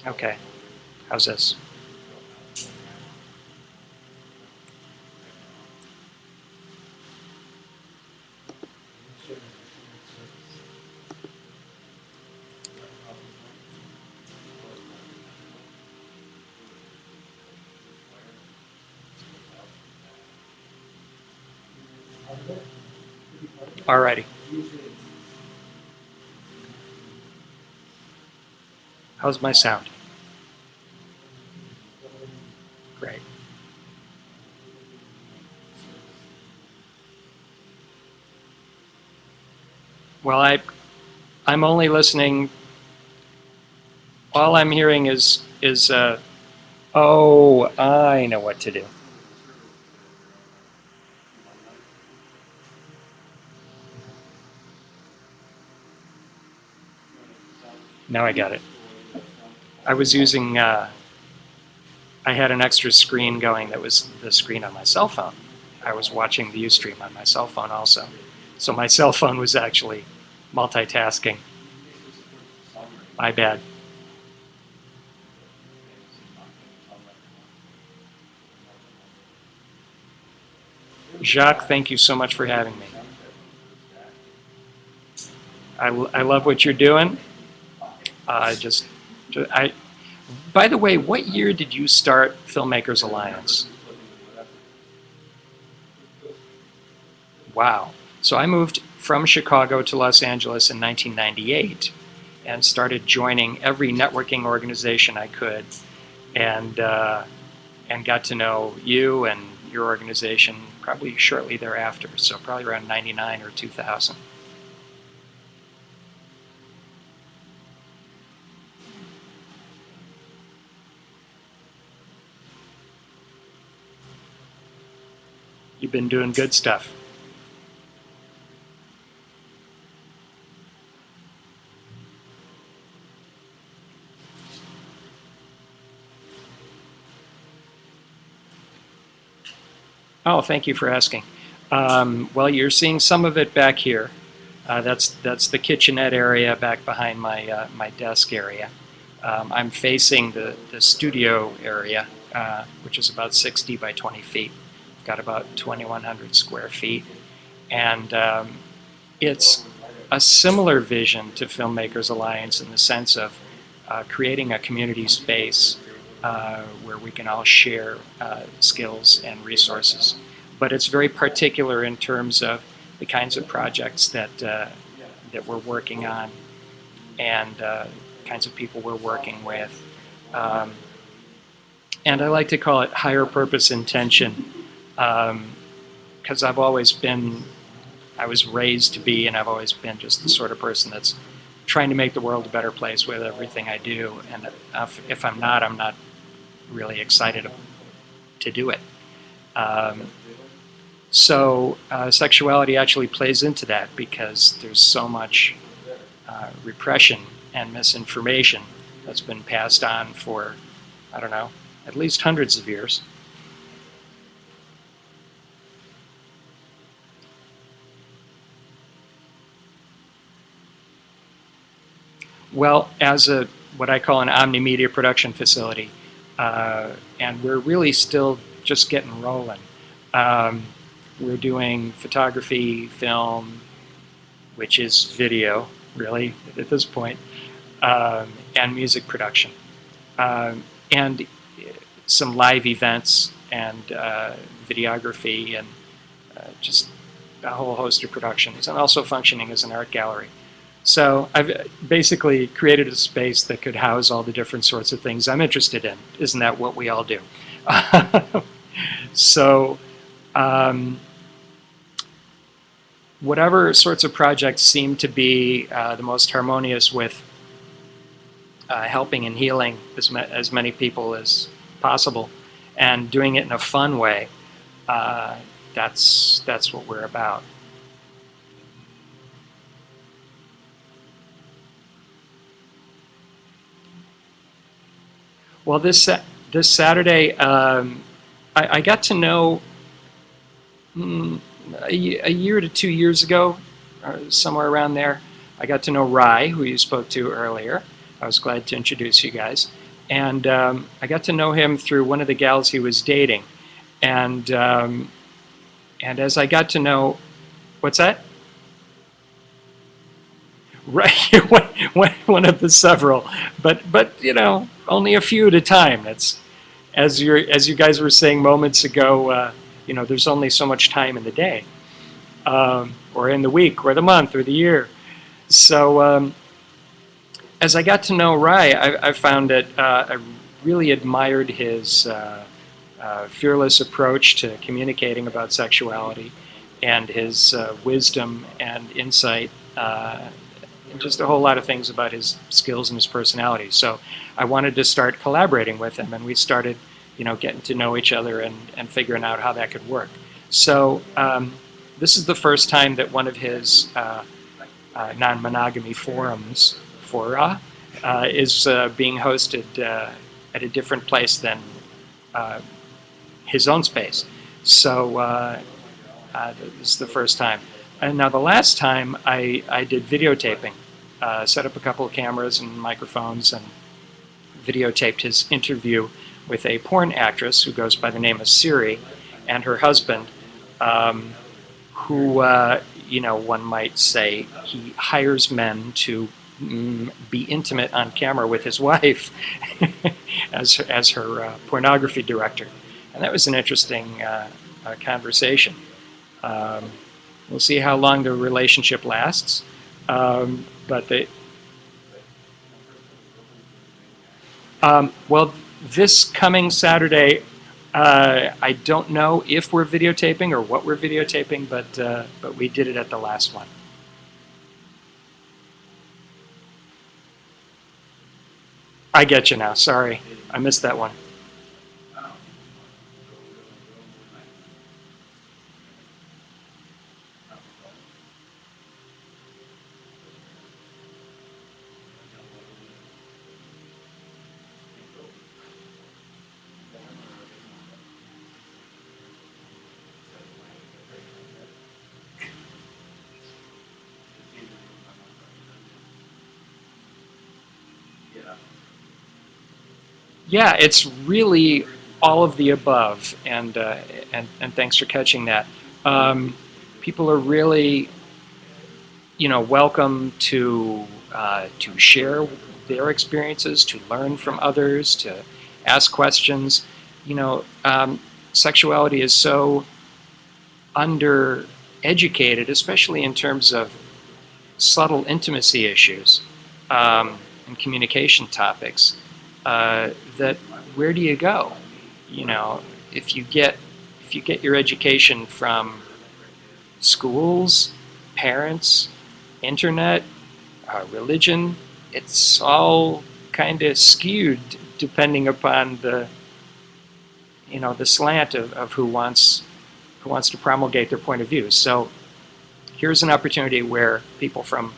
Okay. How's this? Alrighty. How's my sound? Great. Well, I'm only listening. All I'm hearing is oh, I know what to do. Now I got it. I was using. I had an extra screen going that was the screen on my cell phone. I was watching the Ustream on my cell phone also, so my cell phone was actually multitasking. My bad. Jacques, thank you so much for having me. I love what you're doing. Just, I. By the way, what year did you start Filmmakers Alliance? Wow. So I moved from Chicago to Los Angeles in 1998 and started joining every networking organization I could, and got to know you and your organization probably shortly thereafter. So probably around 99 or 2000. You've been doing good stuff. Oh, thank you for asking. Well, you're seeing some of it back here. That's the kitchenette area back behind my desk area. I'm facing the studio area, which is about 60 by 20 feet. Got about 2,100 square feet, and it's a similar vision to Filmmakers Alliance in the sense of creating a community space where we can all share skills and resources. But it's very particular in terms of the kinds of projects that we're working on and kinds of people we're working with. Um, and I like to call it higher purpose intention because I was raised to be, and I've always been just the sort of person that's trying to make the world a better place with everything I do. And if I'm not really excited to do it. So sexuality actually plays into that because there's so much repression and misinformation that's been passed on for, I don't know, at least hundreds of years. Well, as what I call an omni-media production facility, and we're really still just getting rolling. Um, we're doing photography, film, which is video, really, at this point, and music production, and some live events and videography and just a whole host of productions, and also functioning as an art gallery. So I've basically created a space that could house all the different sorts of things I'm interested in. Isn't that what we all do? So um, whatever sorts of projects seem to be the most harmonious with helping and healing as many people as possible and doing it in a fun way, uh, that's what we're about. Well, this Saturday, I got to know mm, a year to 2 years ago, somewhere around there. I got to know Rai, who you spoke to earlier. I was glad to introduce you guys. And I got to know him through one of the gals he was dating. And and as I got to know, what's that? Right, one of the several, but only a few at a time. It's as you guys were saying moments ago. There's only so much time in the day, or in the week, or the month, or the year. So as I got to know Rai, I found that I really admired his fearless approach to communicating about sexuality, and his wisdom and insight, and just a whole lot of things about his skills and his personality. So I wanted to start collaborating with him, and we started, getting to know each other and figuring out how that could work. So this is the first time that one of his non-monogamy fora, is being hosted at a different place than his own space. So this is the first time. And now the last time I did videotaping, set up a couple of cameras and microphones and videotaped his interview with a porn actress who goes by the name of Siri, and her husband, who, one might say he hires men to be intimate on camera with his wife as her pornography director. And that was an interesting conversation. We'll see how long the relationship lasts. But well, this coming Saturday, I don't know if we're videotaping or what we're videotaping, but we did it at the last one. I get you now. Sorry, I missed that one. Yeah, it's really all of the above, and thanks for catching that. People are really, welcome to share their experiences, to learn from others, to ask questions. Sexuality is so undereducated, especially in terms of subtle intimacy issues, and communication topics. That where do you go? If you get your education from schools, parents, internet, religion, it's all kind of skewed depending upon the slant of who wants to promulgate their point of view. So here's an opportunity where people from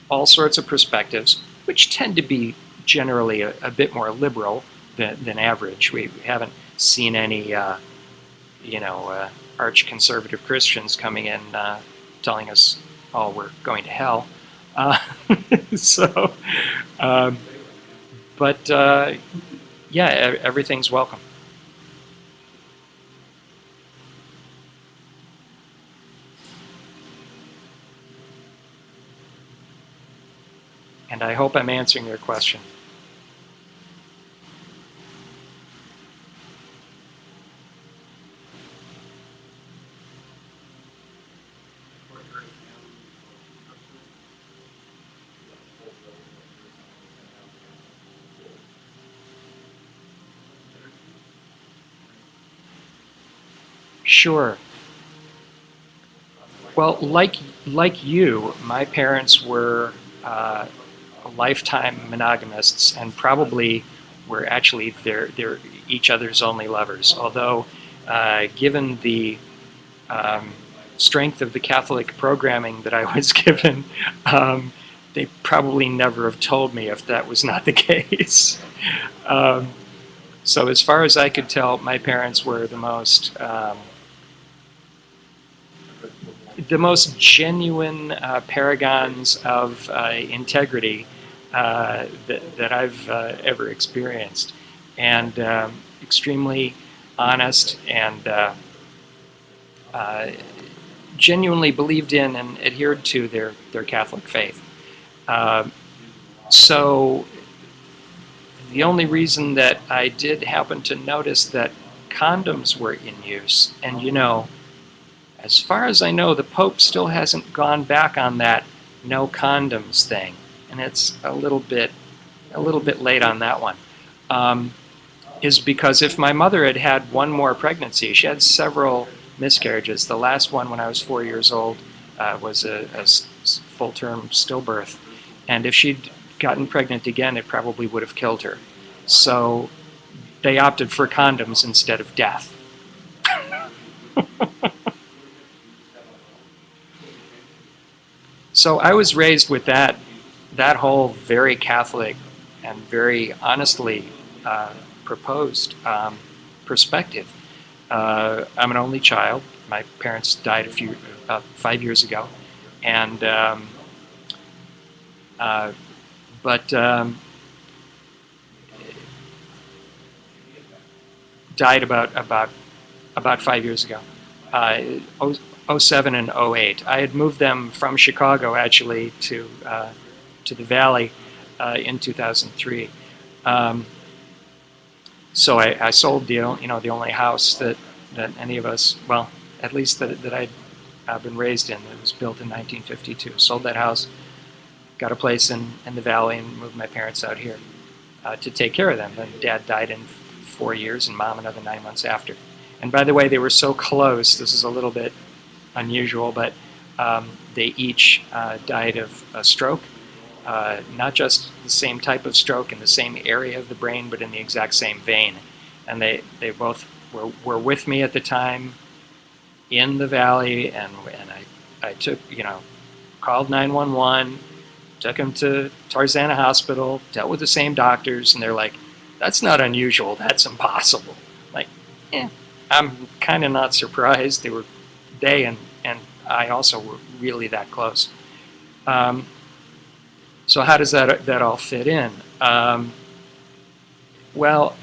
all sorts of perspectives, which tend to be generally a bit more liberal than average. We haven't seen any, arch conservative Christians coming in telling us, "Oh, we're going to hell." So, but yeah, everything's welcome. And I hope I'm answering your question. Sure. Well, like you, my parents were lifetime monogamists, and probably were actually they're each other's only lovers. Although, given the strength of the Catholic programming that I was given, they probably never have told me if that was not the case. Um, so, as far as I could tell, my parents were the most genuine paragons of integrity that I've ever experienced, and extremely honest and genuinely believed in and adhered to their Catholic faith. Uh, so the only reason that I did happen to notice that condoms were in use, and as far as I know, the Pope still hasn't gone back on that no condoms thing, and it's a little bit late on that one. Is because if my mother had had one more pregnancy, she had several miscarriages. The last one, when I was 4 years old, was a full-term stillbirth, and if she'd gotten pregnant again, it probably would have killed her. So they opted for condoms instead of death. So I was raised with that whole very Catholic and very honestly proposed perspective. I'm an only child. My parents died about 5 years ago, and died about 5 years ago. 07 and 08. I had moved them from Chicago actually to the Valley in 2003. So I sold the only house that any of us, well, at least that I'd been raised in. It was built in 1952. Sold that house, got a place in the Valley, and moved my parents out here to take care of them. And Dad died in 4 years, and Mom another 9 months after. And by the way, they were so close. This is a little bit unusual, but they each died of a stroke. Not just the same type of stroke in the same area of the brain, but in the exact same vein. And they both were with me at the time in the Valley, and I took, called 911, took them to Tarzana Hospital, dealt with the same doctors, and they're like, that's not unusual, that's impossible. Like, I'm kind of not surprised. They and I also were really that close. So how does that all fit in? Well,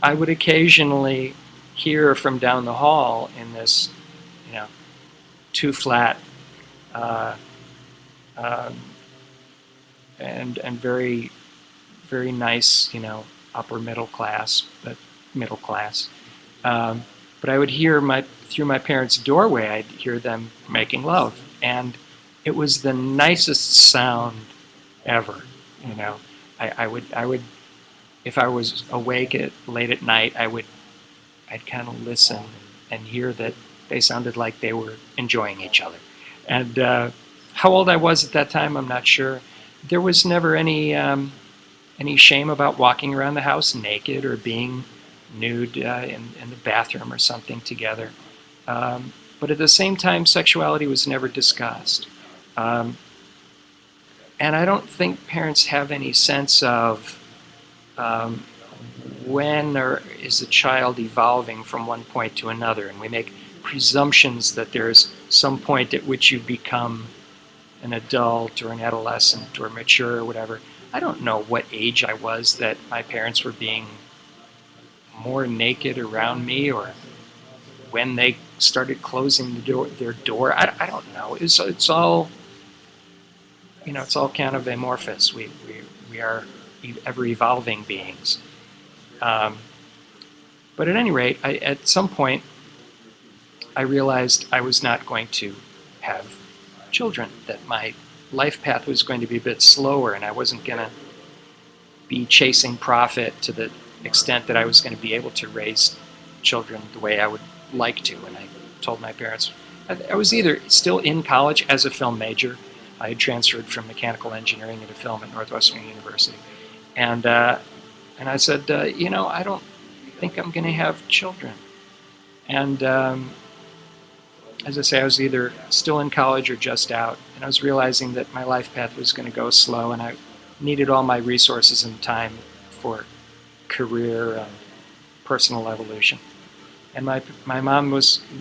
I would occasionally hear from down the hall in this, two flat and very, very nice, upper middle class, but middle class. But I would hear through my parents' doorway, I'd hear them making love, and it was the nicest sound ever. I would, if I was awake late at night, I'd kind of listen and hear that they sounded like they were enjoying each other. And how old I was at that time, I'm not sure. There was never any shame about walking around the house naked or being nude in the bathroom or something together. But at the same time, sexuality was never discussed. And I don't think parents have any sense of when is a child evolving from one point to another. And we make presumptions that there's some point at which you become an adult or an adolescent or mature or whatever. I don't know what age I was that my parents were being more naked around me, or when they started closing their door. I don't know. It's all, it's all kind of amorphous. We are ever evolving beings. But at any rate, at some point, I realized I was not going to have children, that my life path was going to be a bit slower, and I wasn't going to be chasing profit to the extent that I was going to be able to raise children the way I would like to. And I told my parents, I was either still in college as a film major. I had transferred from mechanical engineering into film at Northwestern University. And I said, I don't think I'm going to have children. And as I say, I was either still in college or just out. And I was realizing that my life path was going to go slow, and I needed all my resources and time for career and personal evolution. And my mom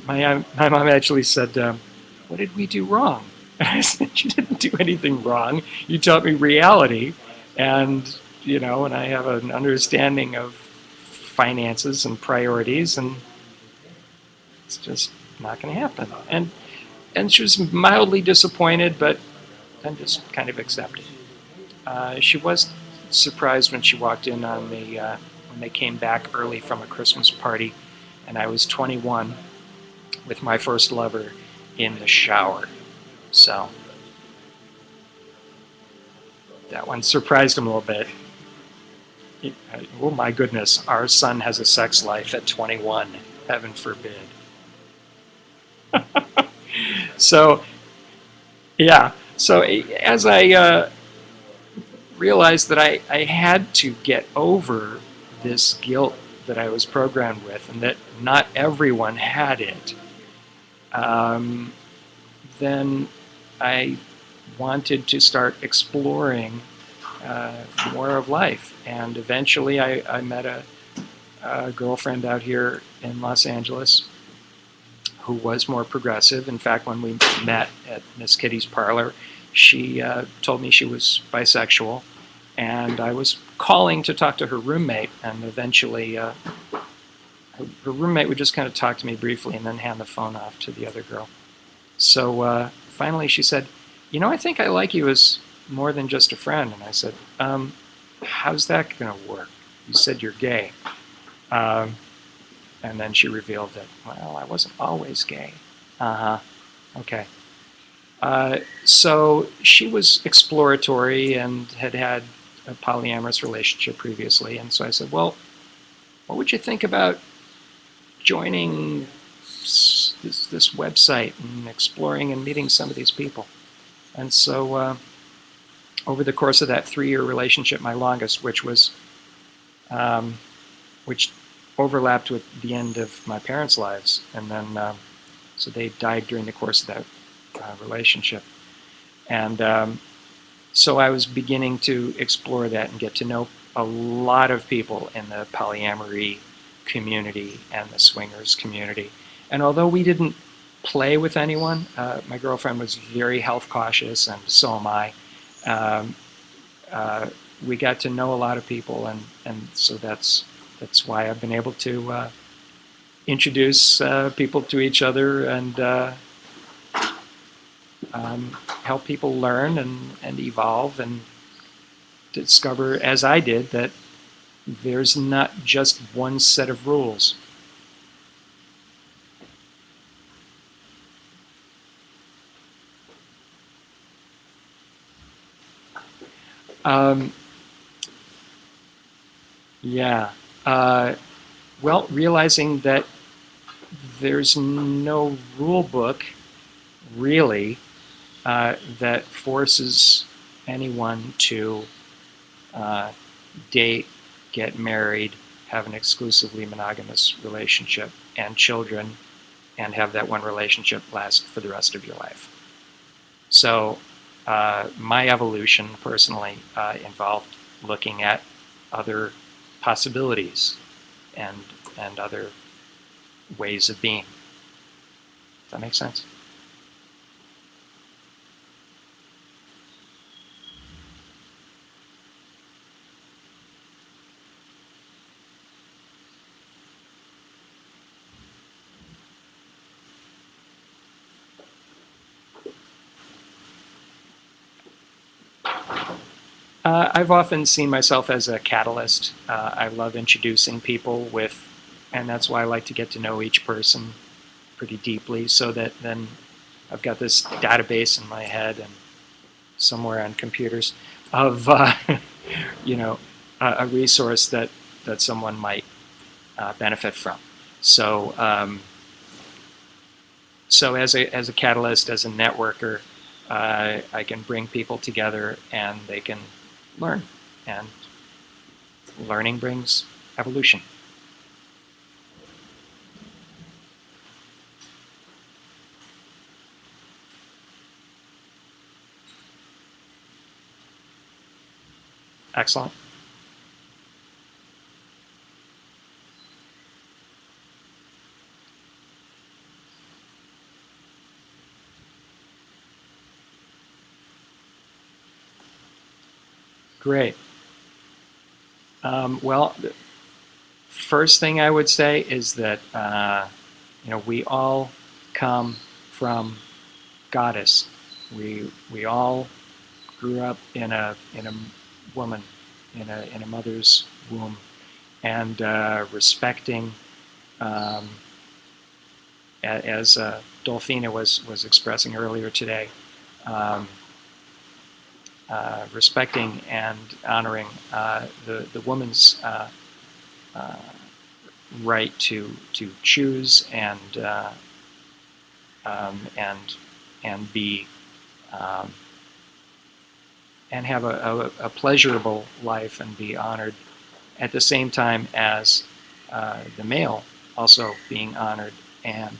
actually said, what did we do wrong? I said, you didn't do anything wrong. You taught me reality, and and I have an understanding of finances and priorities, and it's just not going to happen. And she was mildly disappointed, but then just kind of accepted. She was surprised when she walked in on me when they came back early from a Christmas party, and I was 21 with my first lover in the shower. So that one surprised him a little bit. Oh my goodness, our son has a sex life at 21. Heaven forbid. So yeah. So as I realized that I had to get over this guilt that I was programmed with, and that not everyone had it, um, then I wanted to start exploring more of life. And eventually I met a girlfriend out here in Los Angeles who was more progressive. In fact, when we met at Miss Kitty's parlor, she told me she was bisexual, and I was calling to talk to her roommate, and eventually her roommate would just kind of talk to me briefly and then hand the phone off to the other girl. So finally she said, I think I like you as more than just a friend. And I said, how's that going to work? You said you're gay. Um, and then she revealed that, well, I wasn't always gay. Uh-huh. Okay. So she was exploratory and had a polyamorous relationship previously. And so I said, well, what would you think about joining this website and exploring and meeting some of these people? And so over the course of that 3-year relationship, my longest, which overlapped with the end of my parents' lives, and then so they died during the course of that relationship, and so I was beginning to explore that and get to know a lot of people in the polyamory community and the swingers community. And although we didn't play with anyone, my girlfriend was very health cautious, and so am I. Um, we got to know a lot of people, and so that's why I've been able to introduce people to each other and help people learn and evolve and discover, as I did, that there's not just one set of rules. Um, yeah. Well, realizing that there's no rule book really that forces anyone to date, get married, have an exclusively monogamous relationship, and children, and have that one relationship last for the rest of your life. So my evolution personally involved looking at other possibilities and other ways of being. Does that make sense? I've often seen myself as a catalyst. I love introducing people with, and that's why I like to get to know each person pretty deeply, so that then I've got this database in my head and somewhere on computers of you know a resource that someone might benefit from. So so as a catalyst, as a networker, I can bring people together and they can learn, and learning brings evolution. Excellent. Great. Well, the first thing I would say is that we all come from goddess. We all grew up in a woman, in a mother's womb, and respecting, um, as Dolphina was expressing earlier today, um, respecting and honoring the woman's uh, right to choose and and be um, and have a pleasurable life and be honored at the same time as the male also being honored. And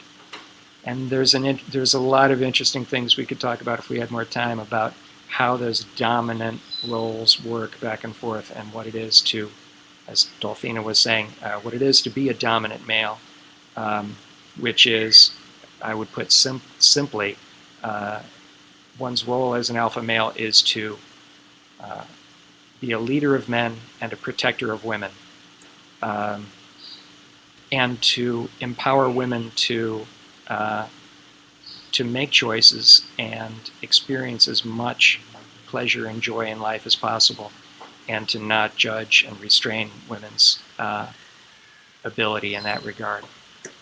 there's a lot of interesting things we could talk about if we had more time about how those dominant roles work back and forth, and what it is to, as Dolphina was saying, what it is to be a dominant male, which is, I would put simply, uh, one's role as an alpha male is to uh, be a leader of men and a protector of women, um, and to empower women uh, to make choices and experience as much pleasure and joy in life as possible, and to not judge and restrain women's ability in that regard.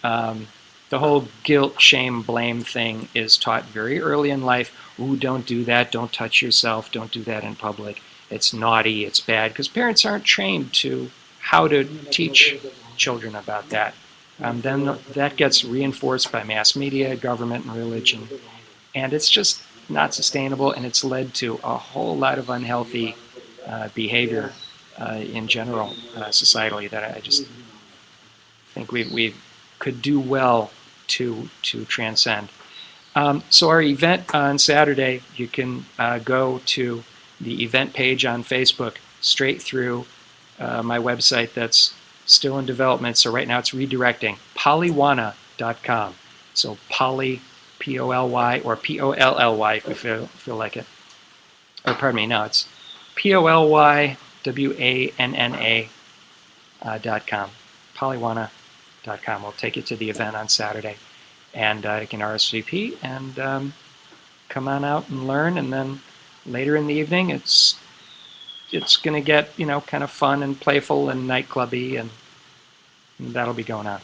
Um, the whole guilt, shame, blame thing is taught very early in life. Ooh, don't do that. Don't touch yourself. Don't do that in public. It's naughty. It's bad. Because parents aren't trained to how to teach children about that. Then that gets reinforced by mass media, government, and religion. And it's just not sustainable, and it's led to a whole lot of unhealthy behavior in general, societally, that I just think we could do well to transcend. So our event on Saturday, you can go to the event page on Facebook, straight through my website that's still in development. So right now it's redirecting, polywana.com. So poly, P-O-L-Y, or P-O-L-L-Y if you feel like it. Or pardon me, no, it's P-O-L-Y-W-A-N-N-A .com. We'll take you to the event on Saturday, and you can RSVP and come on out and learn. And then later in the evening, it's going to get kind of fun and playful and nightclubby, and that'll be going on.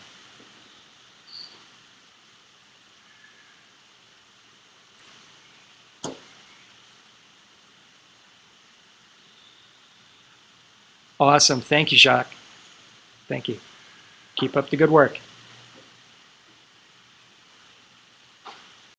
Awesome. Thank you, Jacques. Thank you. Keep up the good work.